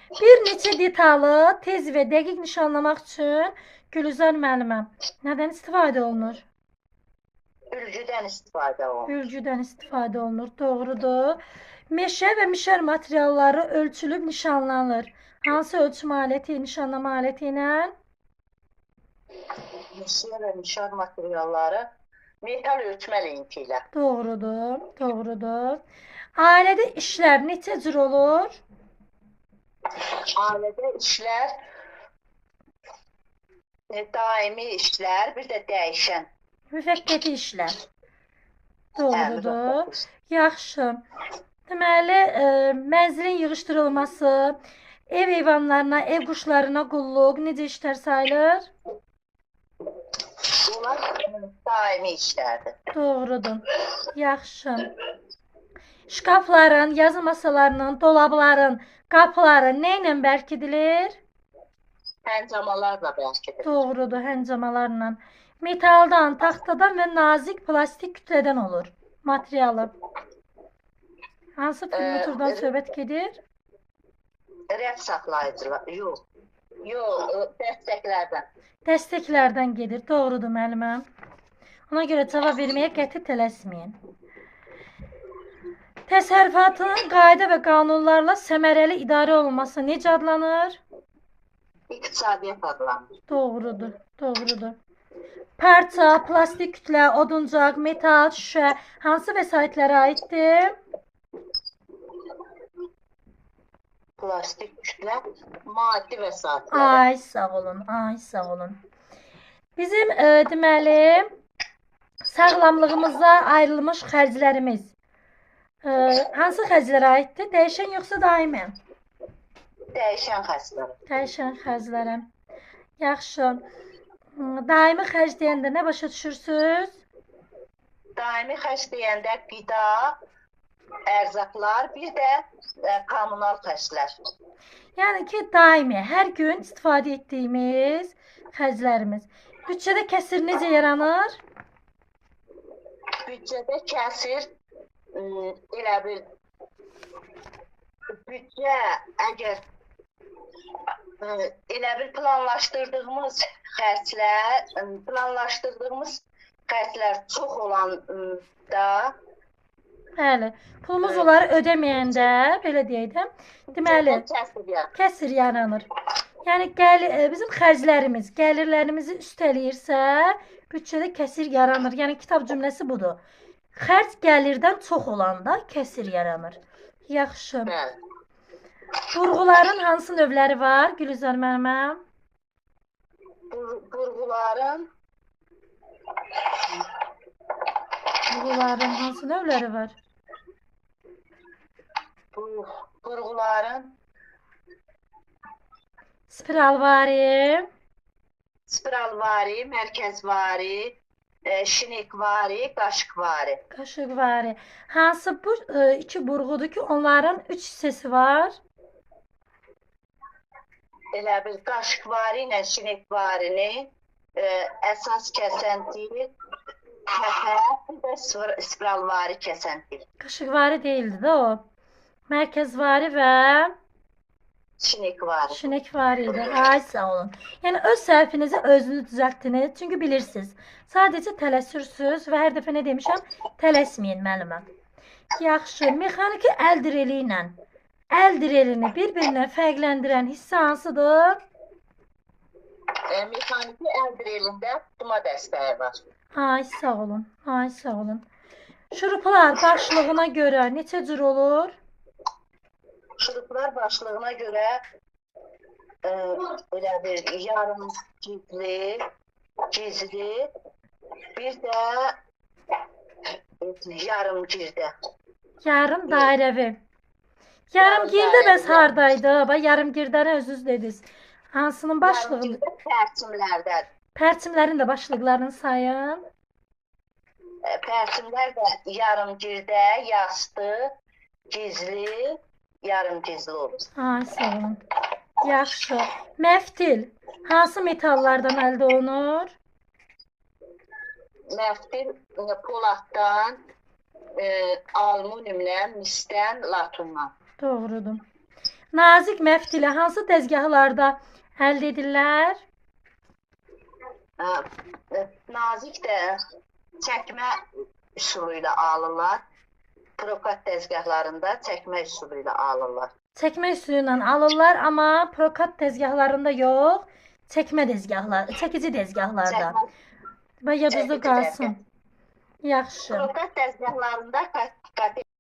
Bir neçə detalı tez və dəqiq nişanlamaq üçün Gülizar müəllimə nədən istifadə olunur? Ülgüdən istifadə olunur. Ülgüdən istifadə olunur. Doğrudur. Meşə və mişər materialları ölçülüb nişanlanır. Hansı ölçüm aləti, nişanlama aləti ilə? Meşə və mişar materialları metal ölçmə lenti ilə. Doğrudur. Doğrudur. Ailədə işlər neçə cür olur? Ailədə işlər daimi işlər, bir də dəyişən. Müvəqqəti işlər. Doğrudur. Yaxşı. Deməli, mənzilin yığışdırılması, ev heyvanlarına, ev quşlarına qulluq necə işlər sayılır? Bunlar daimi işlərdir. Doğrudur. Yaxşı. Şkafların, yazı masalarının, dolabların, qapıların nə ilə bərkidilir? Həncamalarla bərkidir. Doğrudur, həncamalarla. Metaldan, taxtadan və nazik plastik kütlədən olur materialı. Hansı furniturdan söhbət gedir? Rəf saxlayıcılar, yox. Yox, dəstəklərdən. Dəstəklərdən gedir. Doğrudur müəlliməm. Ona görə cavab verməyə qəti tələsməyin. Təsərrüfatın qayda və qanunlarla səmərəli idarə olunması necə adlanır? İqtisadiyyat adlanır. Doğrudur, doğrudur. Parça, plastik kütlə, oduncaq, metal, şüşə hansı vəsaitlərə aiddir? Plastik kütlə, maddi vəsaitləri. Ay, sağ olun, ay, sağ olun. Bizim deməli sağlamlığımıza ayrılmış xərclərimiz hansı xərclərə aiddir? Dəyişən yoxsa daimi? Dəyişən xərclər. Dəyişən xərclərə. Yaxşı. Daimi xərc deyəndə nə başa düşürsünüz? Daimi xərc deyəndə qida, ərzaqlar, bir də kommunal xərclər. Yəni ki, daimi, hər gün istifadə etdiyimiz xərclərimiz. Büdcədə kəsir necə yaranır? Büdcədə kəsir elə bil büdcə əgər elə bil planlaşdırdığımız xərclər çox olanda Bəli, pulumuz onları ödəməyəndə, belə deyək də, deməli, kəsir yaranır. Yəni, bizim xərclərimiz, gəlirlərimizi üstələyirsə, büdcədə kəsir yaranır. Yəni, kitab cümləsi budur. Xərc gəlirdən çox olanda kəsir yaranır. Yaxşı. Burğuların hansı növləri var, Gülizar müəllimə? Burğuların hansı növləri var? Burğuların Spiralvari, mərkəzvari, şinikvari, qaşıqvari. Qaşıqvari. Hansı bu iki burğudur ki, onların 3 hissəsi var? Elə bil qaşıqvari ilə şinikvarini əsas kəsənti, bir də spiralvari kəsənti. Qaşıqvari deyildi də o. Mərkəzvari və şinikvari idi. Ay, sağ olun. Yəni, öz səhvinizi özünüz düzəltdiniz. Çünki bilirsiniz, sadəcə tələsirsiniz və hər dəfə nə demişəm? Tələsməyin müəllimə. Yaxşı, mexaniki əl direli ilə əl direlini bir-birinə fərqləndirən hissə hansıdır? Mexaniki əl direlində tutma dəstəyi var. Ay, sağ olun. Ay, sağ olun. Şuruplar başlığına görə neçə cür olur? Şuruplar başlığına görə elə bir yarım gizli, bir də yarım girdə. Yarım dairəvi. Yarım girdə bəs hardaydı? Yarım girdəni özünüz dediniz. Hansının başlığı? Yarım girdə pərçimlərdən. Pərçimlərin də başlıqlarını sayın. Pərçimlər də yarım girdə, yastı, gizli, yarım gizli olur. Ay, sağ olun. Yaxşı. Məftil hansı metallardan əldə olunur? Məftil poladdan, alüminiumdən, misdən, latundan. Doğrudur. Nazik məftili hansı dəzgahlarda əldə edirlər? Nazik də çəkmə üsulu ilə alırlar. Prokat dəzgahlarında çəkmə üsulu ilə alırlar. Çəkmə üsulu ilə alırlar, amma prokat dəzgahlarında yox, çəkici dəzgahlarda. Və yadınızda qalsın. Yaxşı. Prokat dəzgahlarında